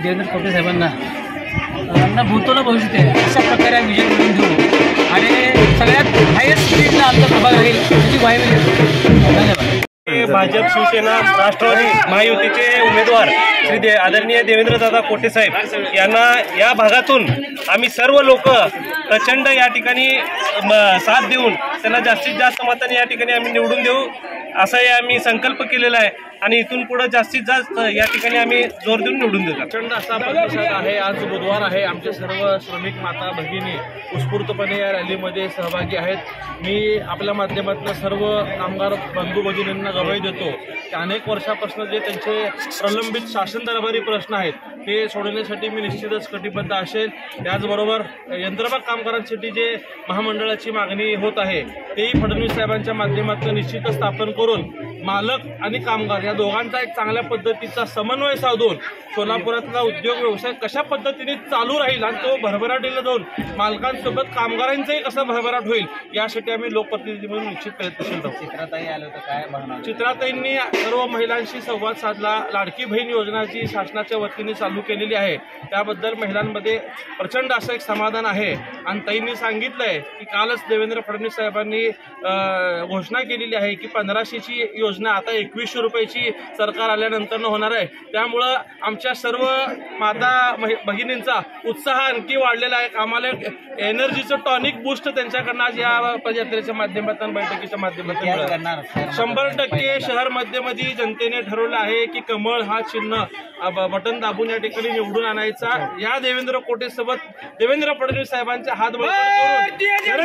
देवेंद्र फडणवीस साहेबांना भूतो न भविष्य अशा प्रकारे विजय मिळवून देऊ आणि सगळ्यात हायेस्ट स्पीडला आमचा प्रभाग राहील त्याची ग्वाही मी देतो. धन्यवाद. भाजप, शिवसेना, राष्ट्रवादी महायुतीचे उमेदवार श्री आदरणीय देवेंद्रदादा कोटे साहेब यांना या भागातून आम्ही सर्व लोक प्रचंड या ठिकाणी साथ देऊन त्यांना जास्तीत जास्त मतांनी या ठिकाणी आम्ही निवडून देऊ असाही आम्ही संकल्प केलेला आहे आणि इथून पुढे जास्तीत जास्त या ठिकाणी आम्ही जोर देऊन निवडून देऊ. प्रचंड असा प्रतिसाद आहे. आज बुधवार आहे. आमचे सर्व श्रमिक माता भगिनी उत्स्फूर्तपणे या रॅलीमध्ये सहभागी आहेत. मी आपल्या माध्यमातून सर्व कामगार बंधू भगिनींना गवाही देतो की अनेक वर्षापासून जे त्यांचे प्रलंबित शासन दरबारी प्रश्न आहेत ते सोडवण्यासाठी मी निश्चितच कटिबद्ध असेल. त्याचबरोबर यंत्रमाग कामगारांसाठी जे महामंडळाची मागणी होत आहे तेही फडणवीस साहेबांच्या माध्यमातून निश्चितच स्थापन करून मालक आणि कामगार या दोघांचा एक चांगल्या पद्धतीचा समन्वय साधून सोलापुरातला उद्योग व्यवसाय कशा पद्धतीने चालू राहील आणि तो भरभराटीला जाऊन मालकांसोबत कामगारांचंही कसं भरभराट होईल यासाठी आम्ही लोकप्रतिनिधी म्हणून निश्चित प्रयत्नशील राहू. चित्राताईंनी सर्व महिलांशी संवाद साधला. लाडकी बहीण योजना जी शासनाच्या वतीने चालू केलेली आहे त्याबद्दल महिलांमध्ये प्रचंड असं एक समाधान आहे आणि ताईंनी सांगितलंय की कालच देवेंद्र फडणवीस साहेबांनी घोषणा केलेली आहे की 1500ची योजना आता 2100 रुपयाची सरकार आल्यानंतर होणार आहे. त्यामुळं आमच्या सर्व माता भगिनींचा उत्साह आणखी वाढलेला आहे. आम्हाला एनर्जीचं टॉनिक बूस्ट त्यांच्याकडनं आज या पदयात्रेच्या माध्यमातून बैठकीच्या माध्यमातून 100% शहर मध्यमध्ये जनतेने ठरवलं आहे की कमळ हा चिन्ह बटन दाबून या ठिकाणी निवडून आणायचा. या देवेंद्र कोटे सोबत देवेंद्र फडणवीस साहेबांच्या हात बळकट करून